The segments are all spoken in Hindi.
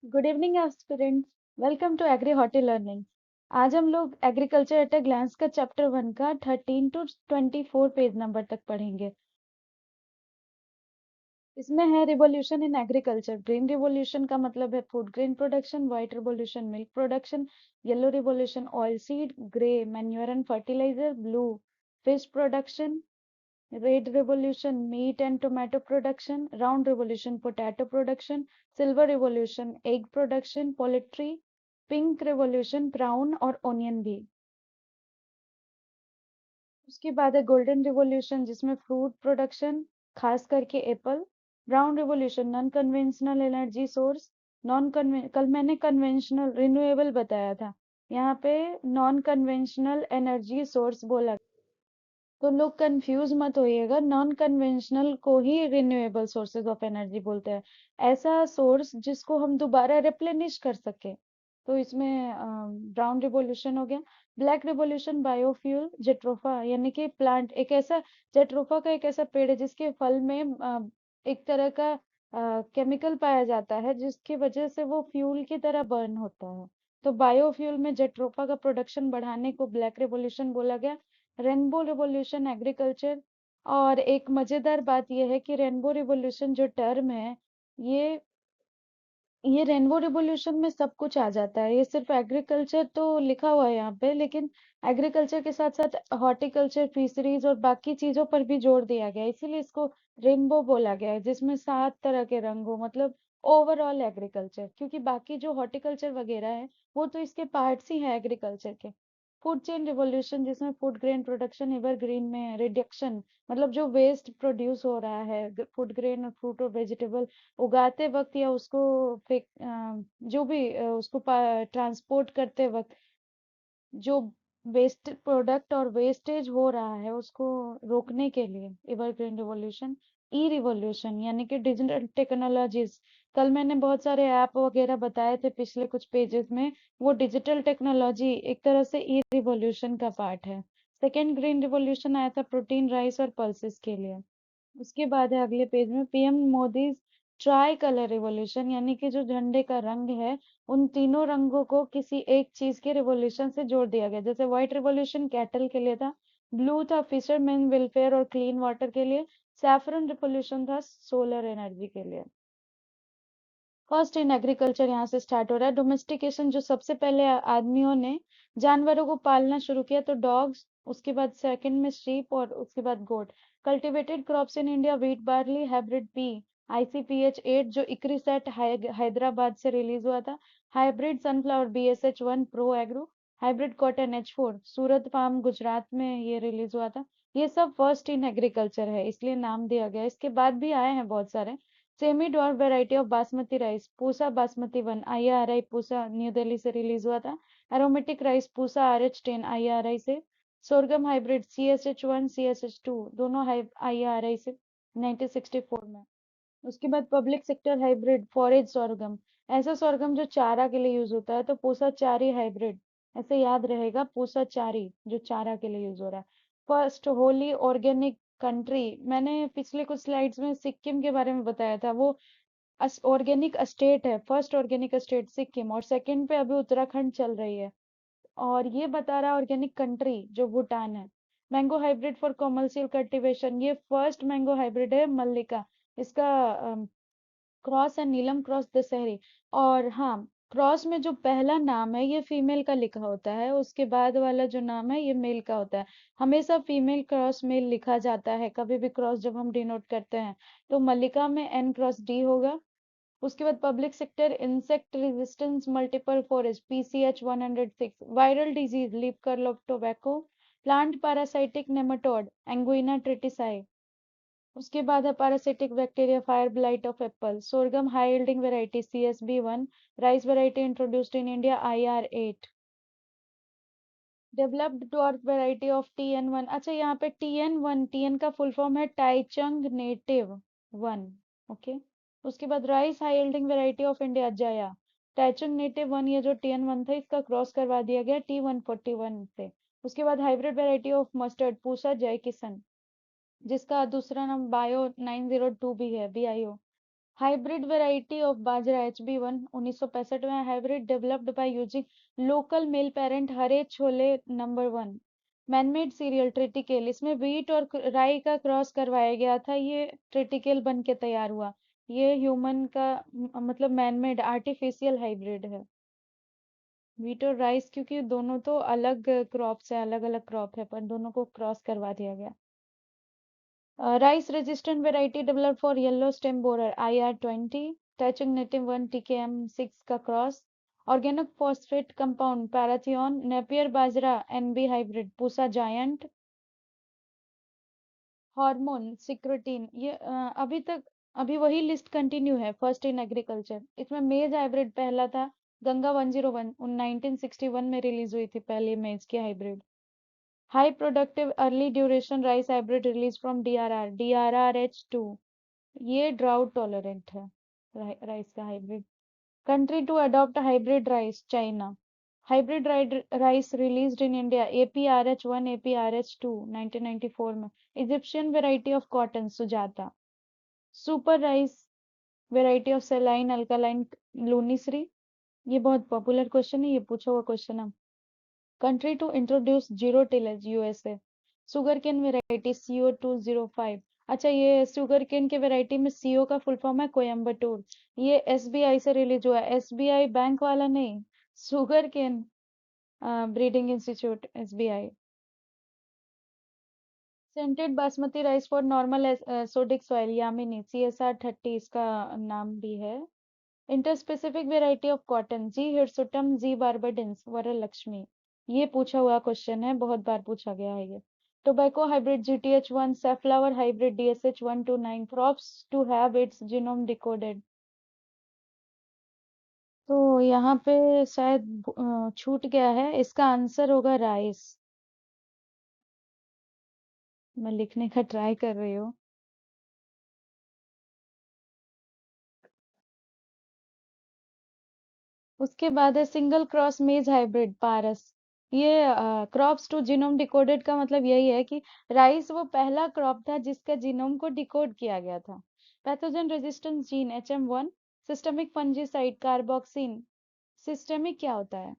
Good evening aspirants. Welcome to agri horti learning. आज हम लोग एग्रीकल्चर एट अ ग्लांस का चैप्टर 1 का 13 टू 24 पेज नंबर तक पढ़ेंगे। इसमें है revolution in agriculture. Green revolution का मतलब है food grain production, white revolution milk production, yellow revolution oil seed, grey manure and fertilizer, blue fish production, red revolution meat and tomato production, round revolution potato production, silver revolution egg production, poultry, pink revolution brown और onion भी। उसके बाद है गोल्डन रिवॉल्यूशन जिसमें फ्रूट प्रोडक्शन खास करके Apple. Brown revolution non conventional energy source. Non कल मैंने कन्वेंशनल रिन्यूएबल बताया था, यहाँ पे नॉन कन्वेंशनल एनर्जी सोर्स बोला। तो लोग कंफ्यूज मत होइएगा, नॉन कन्वेंशनल को ही रिन्यूएबल सोर्सेज ऑफ एनर्जी बोलते हैं, ऐसा सोर्स जिसको हम दोबारा रिप्लेनिश कर सके। तो इसमें ब्राउन रिवॉल्यूशन हो गया। ब्लैक रिवॉल्यूशन बायोफ्यूल जेट्रोफा, यानी कि प्लांट एक ऐसा, जेट्रोफा का एक ऐसा पेड़ है जिसके फल में एक तरह का केमिकल पाया जाता है जिसकी वजह से वो फ्यूल की तरह बर्न होता है। तो बायोफ्यूल में जेट्रोफा का प्रोडक्शन बढ़ाने को ब्लैक रिवॉल्यूशन बोला गया। Rainbow revolution agriculture. और एक मजेदार बात यह है कि रेनबो रिवॉल्यूशन जो टर्म है, ये ये रेनबो रिवॉल्यूशन में सब कुछ आ जाता है। ये सिर्फ एग्रीकल्चर तो लिखा हुआ है यहाँ पे, लेकिन एग्रीकल्चर के साथ साथ हॉर्टिकल्चर, फिशरीज और बाकी चीजों पर भी जोर दिया गया है, इसीलिए इसको रेनबो बोला गया है, जिसमें 7 तरह के रंग हो, मतलब ओवरऑल एग्रीकल्चर। क्योंकि बाकी जो हॉर्टिकल्चर वगैरह है वो तो इसके पार्ट्स ही हैं एग्रीकल्चर के। फूड चेन रिवॉल्यूशन जिसमें फूड ग्रेन प्रोडक्शन एवरग्रीन में रिडक्शन, मतलब जो वेस्ट प्रोड्यूस हो रहा है फूड ग्रेन और फ्रूट और वेजिटेबल उगाते वक्त या उसको फेंक जो भी उसको ट्रांसपोर्ट करते वक्त जो वेस्ट प्रोडक्ट और वेस्टेज हो रहा है उसको रोकने के लिए एवरग्रीन रिवॉल्यूशन। ई रिवॉल्यूशन यानी कि डिजिटल टेक्नोलॉजीज, कल मैंने बहुत सारे ऐप वगैरह बताए थे पिछले कुछ पेजेस में, वो डिजिटल टेक्नोलॉजी एक तरह से ई रिवॉल्यूशन का पार्ट है। सेकेंड ग्रीन रिवॉल्यूशन आया था प्रोटीन, राइस और पल्सेस के लिए। उसके बाद है अगले पेज में PM Modi try colour revolution, यानी कि जो झंडे का रंग है उन तीनों रंगों को किसी एक चीज के रिवॉल्यूशन से जोड़ दिया गया। जैसे व्हाइट रिवॉल्यूशन कैटल के लिए था, ब्लू था फिशरमैन वेलफेयर और क्लीन वाटर के लिए, सैफरन रिवॉल्यूशन था सोलर एनर्जी के लिए। फर्स्ट इन एग्रीकल्चर यहाँ से स्टार्ट हो रहा है। डोमेस्टिकेशन, जो सबसे पहले आदमियों ने जानवरों को पालना शुरू किया, तो डॉग्स, उसके बाद सेकंड में शीप और उसके बाद goat. Cultivated crops in India wheat barley hybrid pea, ICPH 8 जो इक्रिसेट हैदराबाद से रिलीज हुआ था। Hybrid sunflower BSH 1 pro agro. Hybrid cotton H4 Surat farm Gujarat में ये रिलीज हुआ था। ये सब फर्स्ट इन एग्रीकल्चर है इसलिए नाम दिया गया। इसके बाद भी आए हैं बहुत सारे। Semi dwarf variety of basmati rice Pusa basmati 1 IRI Pusa new Delhi से रिलीज हुआ था। Aromatic rice Pusa RH10 IRI से। सोरगम हाइब्रिड CSH 1 CSH 2 दोनों IRI से 1964 में। उसके बाद public sector hybrid forage sorghum, ऐसा सोरगम जो चारा के लिए यूज होता है, तो पूसा चारी हाइब्रिड, ऐसे याद रहेगा पूसा चारी जो चारा के लिए यूज हो रहा है। फर्स्ट होली ऑर्गेनिक कंट्री, मैंने पिछले कुछ स्लाइड्स में सिक्किम के बारे में बताया था, वो ऑर्गेनिक स्टेट है, फर्स्ट ऑर्गेनिक स्टेट सिक्किम, और सेकंड पे अभी उत्तराखंड चल रही है। और ये बता रहा है ऑर्गेनिक कंट्री जो भूटान है। Mango hybrid for commercial cultivation, ये फर्स्ट मैंगो हाइब्रिड है मल्लिका, इसका क्रॉस है नीलम क्रॉस दशहरी। और हाँ, क्रॉस में जो पहला नाम है ये फीमेल का लिखा होता है, उसके बाद वाला जो नाम है ये मेल का होता है। हमेशा फीमेल क्रॉस मेल लिखा जाता है, कभी भी क्रॉस जब हम डिनोट करते हैं। तो मल्लिका में N × D होगा। उसके बाद public sector insect resistance multiple forest PCH 106, viral disease leaf curl of tobacco, plant parasitic nematode anguina tritici. उसके बाद है parasitic bacteria fire blight of apple. Sorghum high yielding variety CSB 1, rice variety introduced in India IR8। Developed dwarf variety of TN1, अच्छा यहाँ पे TN1, TN का फुल फॉर्म है टाइचंग नेटिव 1। ओके। उसके बाद rice high yielding variety of India Jaya, Taichung native 1, ये जो TN1 था इसका क्रॉस करवा दिया गया T141 से। उसके बाद hybrid variety of mustard Pusa जय किशन, जिसका दूसरा नाम बायो 902 भी है BIO। Hybrid variety of bajra HB1 1965 में hybrid developed by using local male parent Hare chole number 1। Manmade serial triticale, इसमें व्हीट और राई का क्रॉस करवाया गया था, ये ट्रिटिकेल बन के तैयार हुआ। ये ह्यूमन का मतलब मैनमेड आर्टिफिशियल हाइब्रिड है। व्हीट और राइस क्योंकि दोनों तो अलग क्रॉप्स है, अलग अलग क्रॉप है, पर दोनों को क्रॉस करवा दिया गया। Rice resistant variety developed for yellow stem borer IR20, touching native 1 TKM6 का cross. Organic phosphate compound parathion, Napier bajra NB hybrid, Pusa giant. Hormone secretin, ये अभी वही लिस्ट कंटिन्यू है, फर्स्ट इन एग्रीकल्चर। इसमें मेज हाइब्रिड पहला था, गंगा 101 1961 में रिलीज हुई थी पहली मेज की hybrid. High productive early duration rice hybrid release from DRR DRRH2, ये ड्राउट टॉलरेंट है राइस का hybrid. Country to adopt hybrid rice China. Hybrid rice released in India APRH1 APRH2 1994 में। Egyptian variety of cotton Sujata. Super rice variety of saline alkaline Lunishree. ये बहुत पॉपुलर क्वेश्चन है, ये पूछा हुआ क्वेश्चन है। Country to introduce zero tillage USA। Sugar cane variety CO205। अच्छा, ये शुगर केन के वेराइटी में CO का फुल फॉर्म है कोयम्बटूर। ये SBI से रिलीज हुआ है, SBI बैंक वाला नहीं, sugar cane breeding institute SBI। Scented basmati rice for normal sodic soil Yamini CSR 30 इसका नाम भी है। Interspecific variety of cotton G hirsutum G barbadense Varalakshmi. ये पूछा हुआ क्वेश्चन है, बहुत बार पूछा गया है ये। Tobacco hybrid GTH1 safflower hybrid DSH129 crops to have its genome decoded. तो यहाँ पे शायद छूट गया है, इसका आंसर होगा राइस। मैं लिखने का ट्राई कर रही हूँ। उसके बाद है सिंगल क्रॉस मेज हाइब्रिड पारस। ये क्रॉप्स टू जीनोम डिकोडेड का मतलब यही है कि राइस वो पहला क्रॉप था जिसका जीनोम को डिकोड किया गया था। Pathogen resistance gene HM1। Systemic fungicide carboxin. Systemic क्या होता है?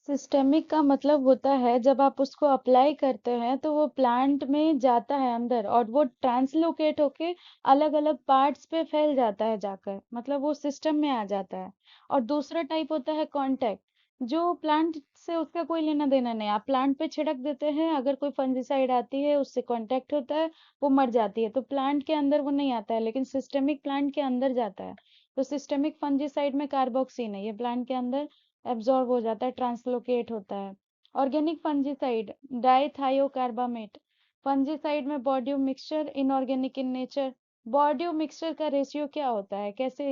सिस्टेमिक का मतलब होता है जब आप उसको अप्लाई करते हैं तो वो प्लांट में जाता है अंदर और वो ट्रांसलोकेट होके अलग अलग पार्ट्स पे फैल जाता है जाकर, मतलब वो सिस्टम में आ जाता है। और दूसरा टाइप होता है कांटेक्ट, जो प्लांट से उसका कोई लेना देना नहीं, आप प्लांट पे छिड़क देते हैं, अगर कोई फंजीसाइड आती है उससे कांटेक्ट होता है, वो मर जाती है, तो प्लांट के अंदर वो नहीं आता है, लेकिन सिस्टेमिक प्लांट के अंदर जाता है। तो सिस्टेमिक फंजीसाइड में कार्बोक्सिन है, ये प्लांट के अंदर एब्जॉर्ब हो जाता है, ट्रांसलोकेट होता है। Organic fungicide dithiocarbamate. फंजीसाइड में बॉड्यूम मिक्सचर, इनऑर्गेनिक इन नेचर। बॉड्यूम मिक्सचर का रेशियो क्या होता है, कैसे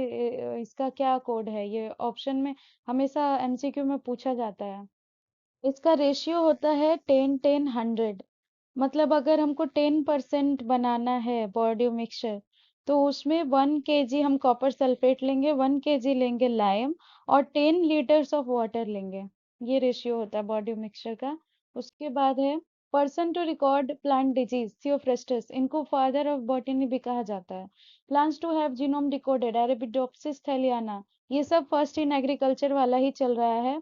इसका क्या कोड है, ये ऑप्शन में हमेशा MCQ में पूछा जाता है। इसका रेशियो होता है 10-10-100। मतलब अगर हमको 10% बनाना है बॉडी मिक्सचर, तो उसमें 1 kg हम कॉपर सल्फेट लेंगे, 1 kg लेंगे लाइम, और 10 लीटर्स ऑफ वाटर लेंगे। ये रेशियो होता है बॉडी मिक्सचर का। उसके बाद है person to record plant disease Theophrastus, इनको फादर ऑफ बॉटनी भी कहा जाता है। Plants to have genome decoded Arabidopsis thaliana, ये सब फर्स्ट इन एग्रीकल्चर वाला ही चल रहा है।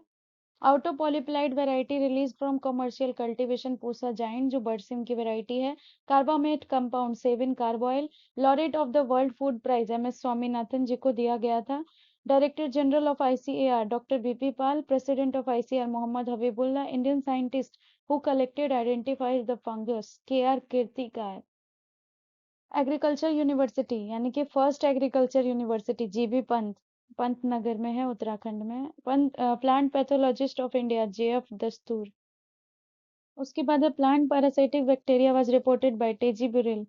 Autopolyploid variety release from commercial cultivation Pusa giant, जो बरसिम की वैरायटी है। Carbamate compound Sevin carbaryl. Laureate of the world food prize MS Swaminathan ji को दिया गया था। Director general of ICAR doctor BP Pal. President of ICAR Mohammad Habibullah. Indian scientist who collected identifies the fungus KR Kirtikar. Agriculture university यानी कि first agriculture university GB Pant, Pantnagar में है, उत्तराखंड में। Plant pathologist of India JF Dastur. उसके बाद है plant parasitic bacteria was reported by TJ Burrill.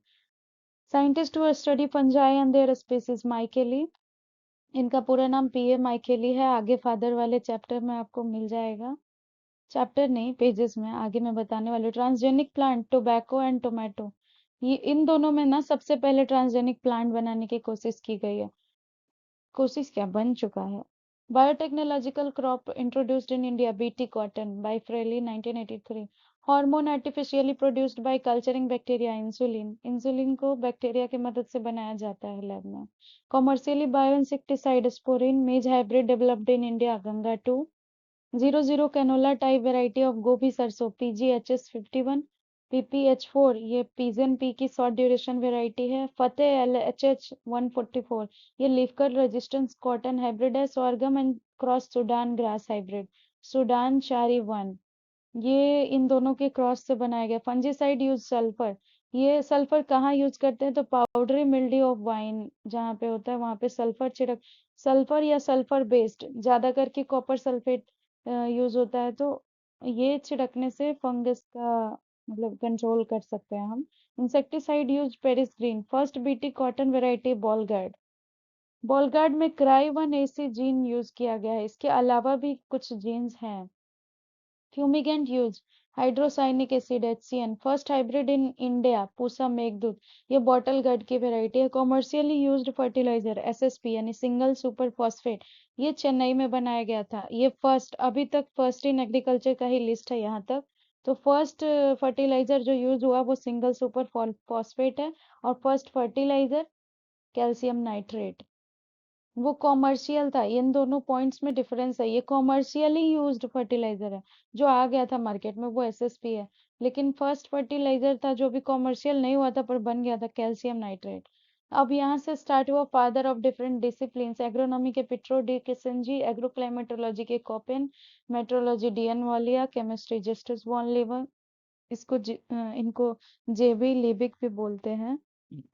Scientist who study fungi and their species Micheli. इनका पूरा नाम PA माइकेली है, आगे फादर वाले चैप्टर में आपको मिल जाएगा, चैप्टर नहीं पेजेस में आगे मैं बताने वाली हूँ। Transgenic plant tobacco and tomato, ये इन दोनों में ना सबसे पहले ट्रांसजेनिक प्लांट बनाने की कोशिश की गई है, कोशिश क्या बन चुका है। Biotechnological crop introduced in India BT cotton by Fraley 1983। Hormone artificially produced by culturing bacteria, insulin, insulin को बैक्टीरिया की मदद से बनाया जाता है लैब में। Commercially bio insecticide sporeine, maize hybrid developed in India, Ganga 2। 00 canola type variety of गोभी सरसों, PGHS51, PPH4, ये पीजन पी की शॉर्ट ड्यूरेशन वेराइटी है। फतेह LHH 144, ये लीफकल रेजिस्टेंस कॉटन हाइब्रिड है। Sorghum and cross Sudan grass hybrid, Sudan शारी 1, ये इन दोनों के क्रॉस से बनाया गया। फंजीसाइड यूज सल्फर, ये सल्फर कहाँ यूज करते हैं तो पाउडरी मिल्ड्यू ऑफ वाइन जहाँ पे होता है वहां पे सल्फर छिड़क, सल्फर या सल्फर बेस्ड ज्यादा करके कॉपर सल्फेट यूज होता है, तो ये छिड़कने से फंगस का मतलब कंट्रोल कर सकते हैं हम। Insecticide use Paris green, first BT cotton variety Bollgard, Bollgard में क्राई 1AC जीन यूज किया गया है। इसके अलावा भी कुछ जीन्स हैं। Fumigant use hydrocyanic acid HCN, first hybrid in India Pusa Meghdoot, ये बॉटल गार्ड की वेराइटी है। कॉमर्शियली यूज्ड फर्टिलाइजर SSP यानी सिंगल सुपर फॉस्फेट, ये चेन्नई में बनाया गया था। ये फर्स्ट, अभी तक फर्स्ट इन एग्रीकल्चर का ही लिस्ट है यहाँ तक। तो फर्स्ट फर्टिलाइजर जो यूज हुआ वो सिंगल सुपर फॉस्फेट है, और फर्स्ट फर्टिलाइजर कैल्शियम नाइट्रेट, वो कॉमर्शियल था। इन दोनों पॉइंट्स में डिफरेंस है, ये कॉमर्शियली यूज्ड फर्टिलाइजर है, जो आ गया था मार्केट में वो SSP है। लेकिन फर्स्ट फर्टिलाइजर था जो भी कॉमर्शियल नहीं हुआ था पर बन गया था, कैल्शियम नाइट्रेट। अब यहाँ से स्टार्ट हुआ father of different disciplines, agronomy के पिट्रो डी किसनजी, एग्रोक्लाइमेटोलॉजी के Koppen, metrology DN Walia, chemistry Justus von लीवर, इनको JB लिबिक भी बोलते हैं।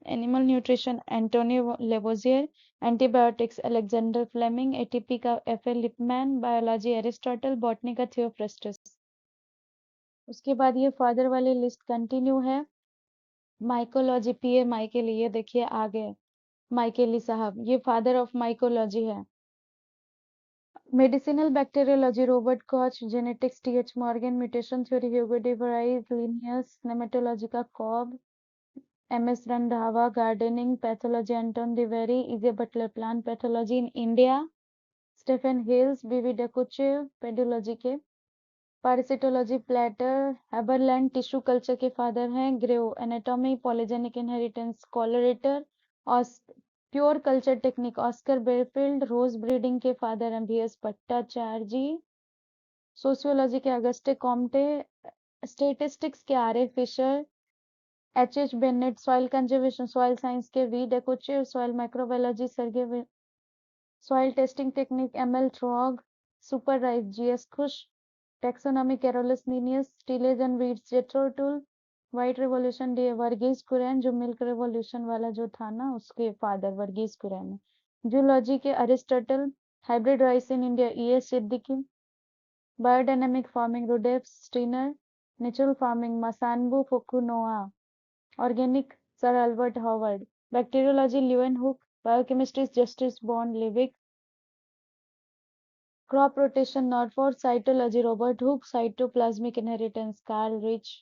Animal nutrition Antonio Lavoisier, antibiotics Alexander Fleming, ATP का FA Lipmann, biology Aristotle, botany का थियोफ्रस्टस। उसके बाद ये फादर वाली लिस्ट कंटिन्यू है। माइकोलॉजी PA माइकेली, ये देखिए आगे माइकेली साहब, ये फादर ऑफ माइकोलॉजी है। मेडिसिनल बैक्टीरियोलॉजी रॉबर्ट कॉच, genetics TH Morgan, mutation theory Hugo de Vries, Linnaeus, nematology का Cobb, MS Randhawa, gardening pathology Anton de Very, E.J. Butler, plant pathology in India, Stephen Hales, B.V. Dekochev, pedology के, parasitology प्लेटर, हैबरलैंड टिश्यू कल्चर के फादर हैं, ग्रेव एनाटॉमी, पॉलीजेनिक इनहेरिटेंस, कोलोरेटर, और pure culture technique Oscar Brefeld, rose breeding के फादर हैं VS भट्टाचार्य, सोशियोलॉजी के अगस्टे कॉम्टे, स्टेटिस्टिक्स के RA Fisher, HH Bennett, soil conservation soil science के V डेकोचे, soil microbiology Sergei, soil testing technique ML Truog, super rice GS Khush, taxonomy Carolus Linnaeus, tillage and weeds Jethro Tull, white revolution D Verghese Kurien, जो मिल्क रिवॉल्यूशन वाला जो था ना उसके फादर वर्गीज कुरैन है। जूलॉजी के Aristotle, hybrid rice in India ES Siddiqui, biodynamic farming Rudolf Steiner, natural farming Masanobu Fukuoka, organic sir Albert Howard, bacteriology Leeuwenhoek, biochemistry Justus बॉन्ड Liebig, crop rotation Norfolk, cytology Robert Hooke, cytoplasmic inheritance Carl Rich,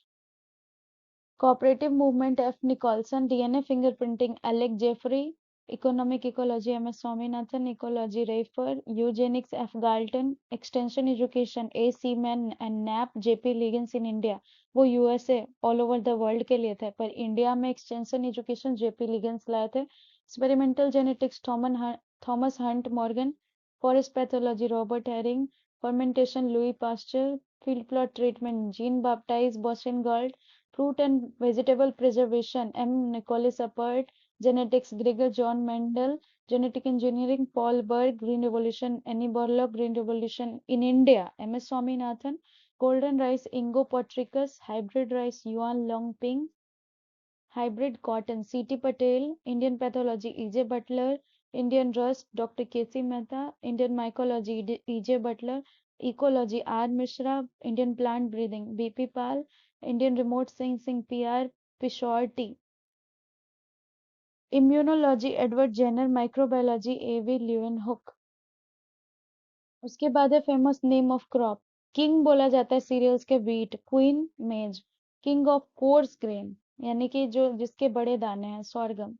cooperative movement F Nicholson, DNA fingerprinting Alec Jeffrey, economic ecology MS Swaminathan, ecology रेफर, eugenics F Galton, extension education A seaman and nap, JP ligands in India, वो USA all over the world के लिए थे पर इंडिया में एक्सटेंशन एजुकेशन JP लिगेंस लाए थे। Experimental genetics Thomas Hunt Morgan, forest pathology Robert Hartig, fermentation Louis Pasteur, field plot treatment Jean Baptiste Boussingault, fruit and vegetable preservation M. Nicholas Appert, genetics Gregor John Mendel, genetic engineering Paul Berg, green revolution Annie Borlaug, green revolution in India MS Swaminathan, golden rice Ingo Potricus, hybrid rice Yuan Longping, hybrid cotton CT Patel, Indian pathology EJ Butler, Indian rust Dr. KC Mehta, Indian mycology EJ Butler, ecology R Mishra, Indian plant breathing BP Pal, Indian remote sensing PR Pishorty, immunology Edward Jenner, microbiology AV Leeuwenhoek। उसके बाद है famous name of crop, king बोला जाता है सीरियल्स के व्हीट, क्वीन मेज, किंग ऑफ कोर्स ग्रेन यानी कि जो जिसके बड़े दाने हैं sorghum,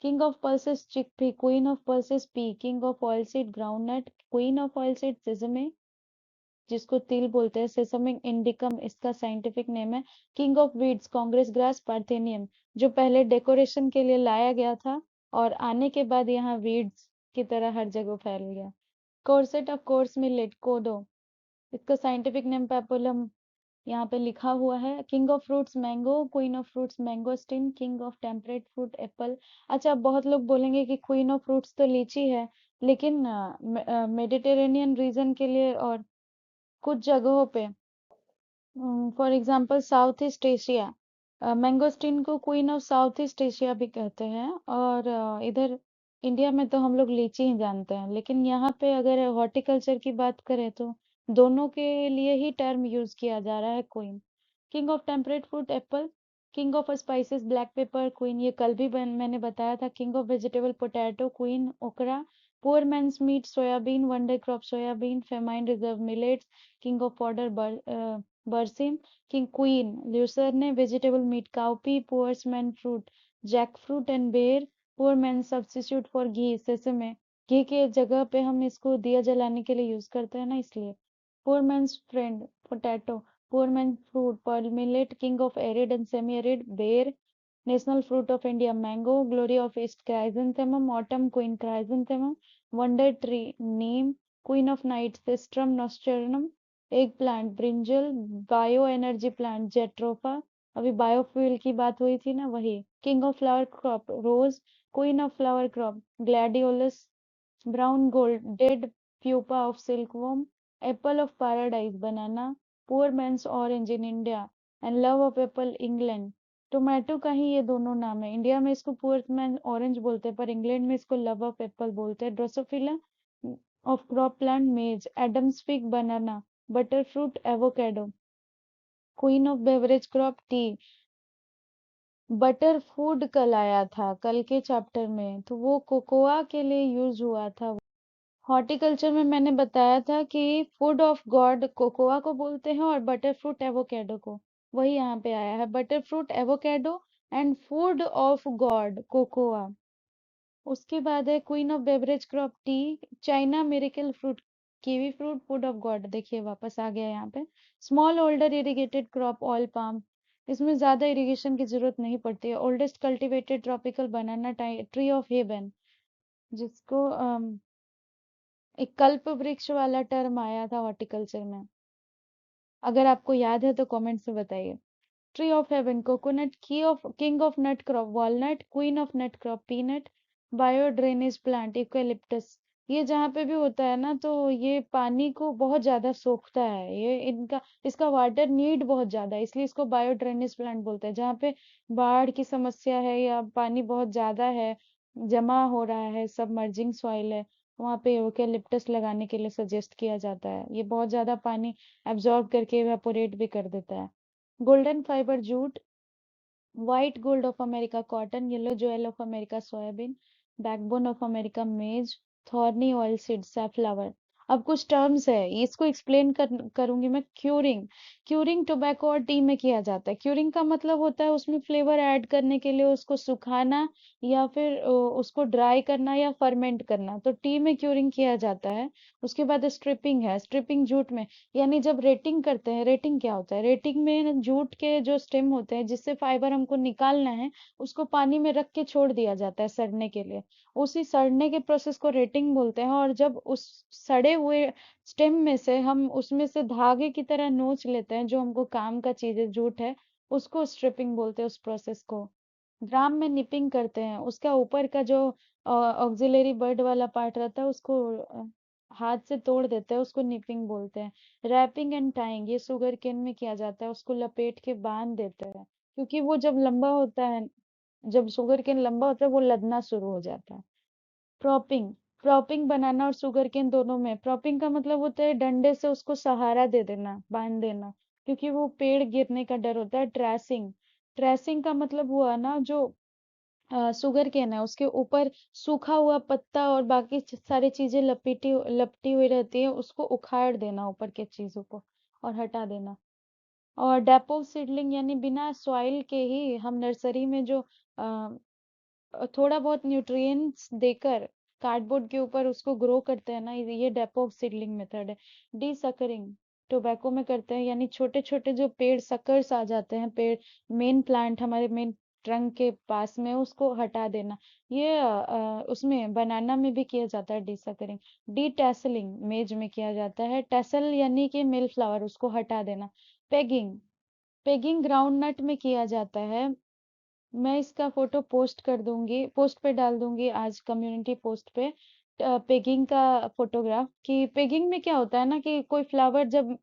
king of pulses chickpea, queen of pulses pea, king of oilseed groundnut, queen of oilseed sesame, जिसको तिल बोलते हैं, सेसमिक इंडिकम इसका साइंटिफिक नेम है। King of weeds, Congress grass parthenium, जो पहले डेकोरेशन के लिए लाया गया था और आने के बाद यहाँ वीड्स की तरह हर जगह फैल गया। कोर्सेट ऑफ कोर्स मिलेट, कोडो, इसका साइंटिफिक नेम पेपोलम यहाँ पे लिखा हुआ है। King of fruits mango, queen of fruits mangosteen, king of temperate fruit Apple. अच्छा, बहुत लोग बोलेंगे कि क्वीन ऑफ फ्रूट्स तो लीची है, लेकिन मेडिटेरेनियन रीजन के लिए और कुछ जगहों पे, for example South East Asia, mangosteen को queen of South East Asia भी कहते हैं। और इधर इंडिया में तो हम लोग लीची ही जानते हैं, लेकिन यहाँ पे अगर हॉर्टिकल्चर की बात करें तो दोनों के लिए ही टर्म यूज किया जा रहा है queen. King of temperate fruit apple, king of spices black pepper queen, ये कल भी मैंने बताया था। King of vegetable potato queen okra, poor man's meat soybean, wonder crop soybean, famine reserve millets, king of fodder berseem, king queen lucerne, vegetable meat cowpea, poor's man fruit jack fruit and ber, poor man substitute for ghee sesame, घी के जगह पे हम इसको दिया जलाने के लिए यूज करते हैं ना, इसलिए। Poor man's friend potato, poor man fruit pearl millet, king of arid and semi arid ber, national fruit of India mango, glory of east chrysanthemum, autumn queen chrysanthemum, wonder tree neem, queen of night cestrum nocturnum, egg plant brinjal, bio energy plant jatropha, अभी बायोफ्यूल की बात हुई थी ना, वही। King of flower crop rose, queen of flower crop gladiolus, brown gold dead pupa of silkworm, apple of paradise banana, poor man's orange in India and love of apple England. Tomato का ही ये दोनों नाम है, इंडिया में इसको पुअर मैन ऑरेंज बोलते हैं, पर इंग्लैंड में इसको लव ऑफ एप्पल बोलते हैं। Drosophila of crop plant maize, Adam's fig banana, butter fruit avocado, queen of beverage crop tea. Butter food कल आया था, कल के चैप्टर में, तो वो कोकोआ के लिए यूज हुआ था। हॉर्टिकल्चर में मैंने बताया था कि फूड ऑफ गॉड कोकोआ को बोलते हैं और बटर फ्रूट एवोकेडो को, वही यहाँ पे आया है, butter fruit avocado and food of God cocoa. उसके बाद है queen of beverage crop T, China miracle fruit, kiwi fruit food of God, देखिए वापस आ गया यहाँ पे। Small older irrigated crop oil palm, इसमें ज्यादा इरिगेशन की जरूरत नहीं पड़ती है। Oldest cultivated tropical banana tree of haven, जिसको एक कल्प वृक्ष वाला टर्म आया था हॉर्टिकल्चर में, अगर आपको याद है तो कमेंट्स में बताइए। ट्री ऑफ हेवन कोकोनट, की of king of nut crop walnut, queen of nut crop peanut, bio drainage plant eucalyptus. ये जहाँ पे भी होता है ना, तो ये पानी को बहुत ज्यादा सोखता है, ये इनका इसका वाटर नीड बहुत ज्यादा है, इसलिए इसको बायो ड्रेनेज प्लांट बोलते हैं। जहाँ पे बाढ़ की समस्या है या पानी बहुत ज्यादा है, जमा हो रहा है, सबमर्जिंग सॉइल है, वहाँ पे यूकेलिप्टस लगाने के लिए सजेस्ट किया जाता है। ये बहुत ज्यादा पानी एब्जॉर्ब करके इवेपोरेट भी कर देता है। Golden fibre jute, white gold of America cotton, yellow jewel of America soybean, backbone of America मेज, थॉर्नी ऑयल सीड सैफलावर। अब कुछ टर्म्स है, इसको एक्सप्लेन करूंगी मैं। क्यूरिंग, क्यूरिंग टोबैको और टी में किया जाता है। क्यूरिंग का मतलब होता है उसमें फ्लेवर ऐड करने के लिए उसको सुखाना या फिर उसको ड्राई करना या फर्मेंट करना, तो टी में क्यूरिंग किया जाता है। उसके बाद स्ट्रिपिंग है, स्ट्रिपिंग जूट में, यानी जब रेटिंग करते हैं, रेटिंग क्या होता है, रेटिंग में ना जूट के जो स्टेम होते हैं जिससे फाइबर हमको निकालना है, उसको पानी में रख के छोड़ दिया जाता है सड़ने के लिए, उसी सड़ने के प्रोसेस को रेटिंग बोलते हैं। और जब उस सड़े हुए स्टेम में से हम उसमें से धागे की तरह नोच लेते हैं, जो हमको काम का चीज है जूट है, उसको स्ट्रिपिंग बोलते हैं, उस प्रोसेस को। ड्राम में निपिंग करते हैं, उसका ऊपर का जो ऑक्सिलरी बर्ड वाला पार्ट रहता है उसको हाथ से तोड़ देते हैं, उसको निपिंग बोलते हैं। रैपिंग एंड टाइंग, ये शुगर केन में किया जाता है, उसको लपेट के बांध देते हैं, क्योंकि वो जब लंबा होता है, जब शुगर केन लंबा होता है वो लदना शुरू हो जाता है। प्रॉपिंग, प्रॉपिंग बनाना और शुगर केन दोनों में, प्रॉपिंग का मतलब होता है डंडे से उसको सहारा दे देना, बांध देना, क्योंकि वो पेड़ गिरने का डर होता है। ट्रेसिंग, ट्रेसिंग का मतलब हुआ ना, जो शुगर केन है उसके ऊपर सूखा हुआ पत्ता और बाकी सारी चीजें लपेटी लपटी हुई रहती है, उसको उखाड़ देना ऊपर के चीजों को और हटा देना। और डेपो सीडलिंग, यानी बिना सॉइल के ही हम नर्सरी में जो थोड़ा बहुत न्यूट्रिएंट्स देकर कार्डबोर्ड के ऊपर उसको ग्रो करते हैं ना, ये डेपो सीडलिंग मेथड है। डी सकरिंग, टोबैको में करते हैं, यानी छोटे छोटे जो पेड़ सकर्स आ जाते हैं, पेड़ मेन प्लांट हमारे मेन ट्रंक के पास में, उसको हटा देना। ये उसमें बनाना में भी किया जाता है डिसकरिंग। डी टैसलिंग मेज में किया जाता है। टैसल यानी कि मिल फ्लावर, उसको हटा देना। पेगिंग, पेगिंग ग्राउंड नट में किया जाता है। मैं इसका फोटो पोस्ट कर दूंगी, पोस्ट पे डाल दूंगी आज कम्युनिटी पोस्ट पे। पेगिंग का फोटोग्राफ, कि पेगिंग में क्या होता है ना, कि कोई फ्लावर जब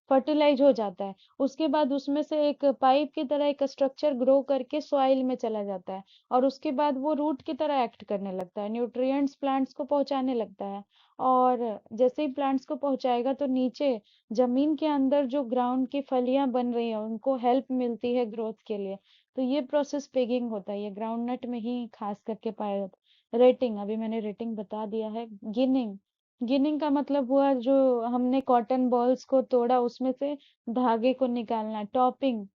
फर्टिलाइज हो जाता है, उसके बाद उसमें से एक पाइप की तरह एक स्ट्रक्चर ग्रो करके सॉइल में चला जाता है, और उसके बाद वो रूट की तरह एक्ट करने लगता है, न्यूट्रिएंट्स प्लांट्स को पहुंचाने लगता है। और जैसे ही प्लांट्स को पहुंचाएगा तो नीचे जमीन के अंदर जो ग्राउंड की फलियां बन रही हैं उनको हेल्प मिलती है ग्रोथ के लिए। तो ये प्रोसेस पेगिंग होता है, ये ग्राउंड नट में ही खास करके पाया जाता है। रेटिंग, अभी मैंने रेटिंग बता दिया है। गिनिंग, गिनिंग का मतलब हुआ जो हमने कॉटन बॉल्स को तोड़ा उसमें से धागे को निकालना। टॉपिंग,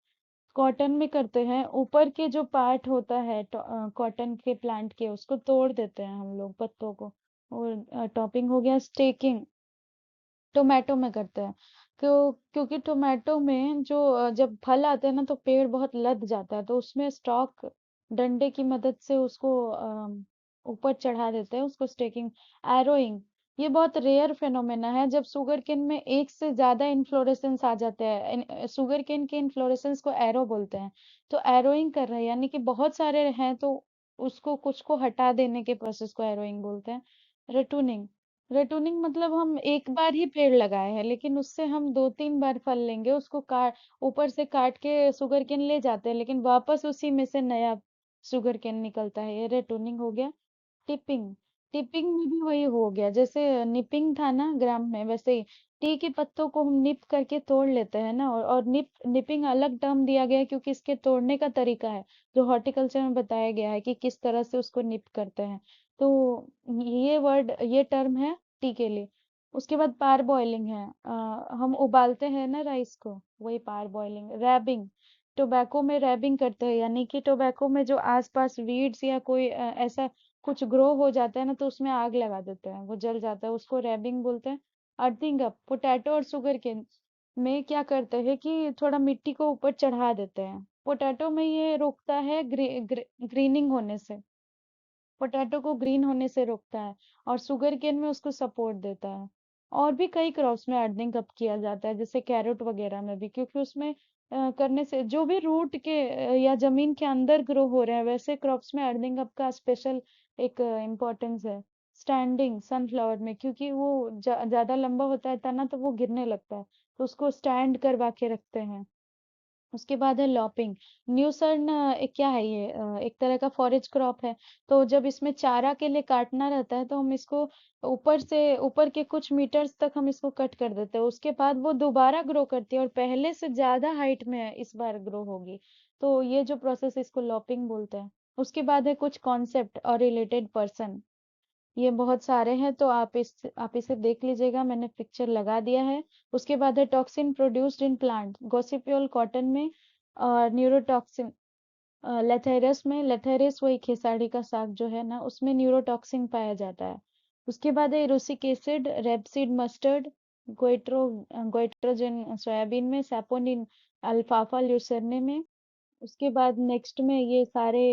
कॉटन में करते हैं, ऊपर के जो पार्ट होता है कॉटन के प्लांट के, उसको तोड़ देते हैं हम लोग, पत्तों को। और टॉपिंग हो गया। स्टेकिंग टोमेटो में करते हैं, क्योंकि टोमेटो में जो जब फल आते हैं ना तो पेड़ बहुत लद जाता है, तो उसमें स्टॉक डंडे की मदद से उसको ऊपर चढ़ा देते हैं, उसको स्टेकिंग। एरोइंग, ये बहुत रेयर फेनोमेना है जब शुगर केन में एक से ज्यादा इन्फ्लोरेसेंस आ जाते हैं। शुगर केन के इन्फ्लोरेसेंस को एरो बोलते हैं। तो एरोइंग कर रहे हैं यानी कि बहुत सारे हैं, तो उसको कुछ को हटा देने के प्रोसेस को एरोइंग बोलते हैं। रेटूनिंग, रेटूनिंग मतलब हम एक बार ही पेड़ लगाए हैं लेकिन उससे हम 2-3 बार फल लेंगे, उसको काट, ऊपर से काट के शुगर केन ले जाते हैं, लेकिन वापस उसी में से नया शुगर केन निकलता है। ये रेटूनिंग हो गया। टिपिंग, टिपिंग में भी वही हो गया, जैसे निपिंग था ना ग्राम में, वैसे ही टी के पत्तों को हम निप करके तोड़ लेते हैं ना, और निपिंग अलग टर्म दिया गया है क्योंकि इसके तोड़ने का तरीका है जो हॉर्टिकल्चर में बताया गया है कि किस तरह से उसको निप करते हैं। तो ये वर्ड, ये टर्म है टी के लिए। उसके बाद पार बॉइलिंग है, हम उबालते हैं ना राइस को, वही पार बॉइलिंग। रैबिंग, टोबैको में रैबिंग करते हैं, यानी कि टोबैको में जो आसपास वीड्स या कोई ऐसा कुछ ग्रो हो जाता है ना, तो उसमें आग लगा देते हैं, वो जल जाता है, उसको रैबिंग बोलते हैं। अर्थिंग अप, पोटैटो और शुगर केन में क्या करते हैं कि थोड़ा मिट्टी को ऊपर चढ़ा देते हैं। पोटैटो में ये रोकता है ग्रीनिंग होने से, पोटैटो को ग्रीन होने से रोकता है, और शुगर केन में उसको सपोर्ट देता है। और भी कई क्रॉप्स में अर्निंग अप किया जाता है, जैसे कैरेट वगैरह में भी, क्योंकि उसमें करने से जो भी रूट के या जमीन के अंदर ग्रो हो रहे हैं, वैसे क्रॉप्स में अर्निंग अप का स्पेशल एक इम्पोर्टेंस है। स्टैंडिंग सनफ्लावर में, क्योंकि वो ज्यादा लंबा होता है तना, तो वो गिरने लगता है, तो उसको स्टैंड करवा के रखते हैं। उसके बाद है लॉपिंग। न्यूसर्न क्या है ये, एक तरह का फॉरेज क्रॉप है। तो जब इसमें चारा के लिए काटना रहता है तो हम इसको ऊपर से, ऊपर के कुछ मीटर्स तक हम इसको कट कर देते हैं, उसके बाद वो दोबारा ग्रो करती है और पहले से ज्यादा हाइट में इस बार ग्रो होगी। तो ये जो प्रोसेस, इसको लॉपिंग बोलते हैं। उसके बाद है कुछ कॉन्सेप्ट और रिलेटेड पर्सन, ये बहुत सारे हैं, तो आप इसे देख लीजिएगा, मैंने पिक्चर लगा दिया है। उसके बाद है toxin produced in plant, gossypol cotton में, और न्यूरोटॉक्सिन लेथेरस में, लेथेरिस वही खेसारी का साग जो है ना, उसमें न्यूरोटॉक्सिन पाया जाता है। उसके बाद है erucic acid, rapeseed mustard, goitro goitrogen soybean में, सैपोनिन अल्फाफा ल्यूसर्ने में। उसके बाद नेक्स्ट में ये सारे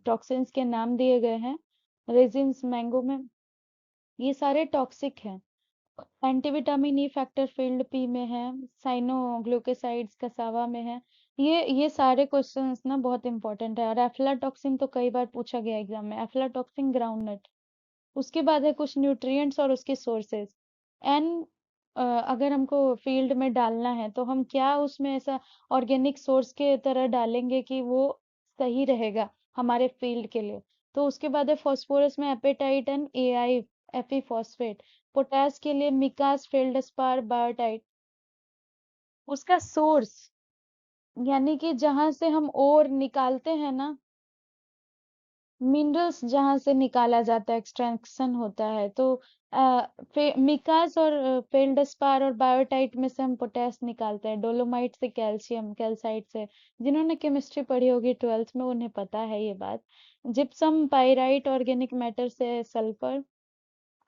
टॉक्सिन्स के नाम दिए गए हैं। रेजिन्स मैंगो में, ये सारे टॉक्सिक हैं। एंटीविटामिन ई फैक्टर फील्ड पी में है, साइनोग्लूकोसाइड्स कसावा में है। ये सारे क्वेश्चंस ना बहुत इंपॉर्टेंट है, और एफ्लाटॉक्सिन तो कई बार पूछा गया एग्जाम में, एफ्लाटॉक्सिन ग्राउंडनट। उसके बाद है कुछ न्यूट्रिएंट्स और उसके सोर्सेज। एन, अगर हमको फील्ड में डालना है तो हम क्या उसमें ऐसा ऑर्गेनिक सोर्स के तरह डालेंगे कि वो सही रहेगा हमारे फील्ड के लिए। तो उसके बाद है फॉस्फोरस में एपेटाइट एंड एआई, एफी फॉस्फेट। पोटास के लिए मिकास, फेल्डस्पार, बायोटाइट। उसका सोर्स, यानी कि जहां से हम ओर निकालते हैं ना, मिनरल्स जहां से निकाला जाता है, एक्सट्रैक्शन होता है, तो मिकास और फेल्डस्पार और बायोटाइट में से हम पोटेस निकालते हैं, डोलोमाइट से कैल्शियम, कैल्साइट से। जिन्होंने केमिस्ट्री पढ़ी होगी 12th में उन्हें पता है ये बात। जिप्सम पाइराइट ऑर्गेनिक मैटर से सल्फर।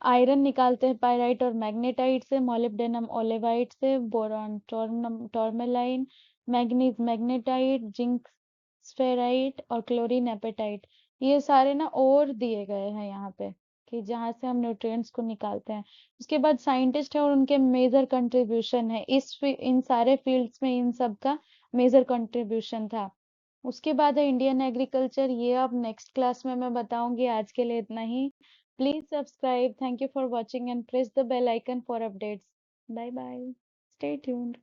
आयरन निकालते हैं पायराइट और मैग्नेटाइट से, मोलिब्डेनम ओलेवाइट से, बोरॉन टॉर्मेलाइन, मैग्नीज मैग्नेटाइट, जिंक स्फेराइट और क्लोरीन एपेटाइट। ये सारे ना और दिए गए हैं यहाँ पे कि जहाँ से हम न्यूट्रिएंट्स को निकालते हैं। उसके बाद साइंटिस्ट है और उनके मेजर कंट्रीब्यूशन है इन सारे फील्ड्स में, इन सब का मेजर कंट्रीब्यूशन था। उसके बाद है इंडियन एग्रीकल्चर, ये अब नेक्स्ट क्लास में मैं बताऊंगी। आज के लिए इतना ही। Please subscribe, thank you for watching and press the bell icon for updates. Bye bye, stay tuned.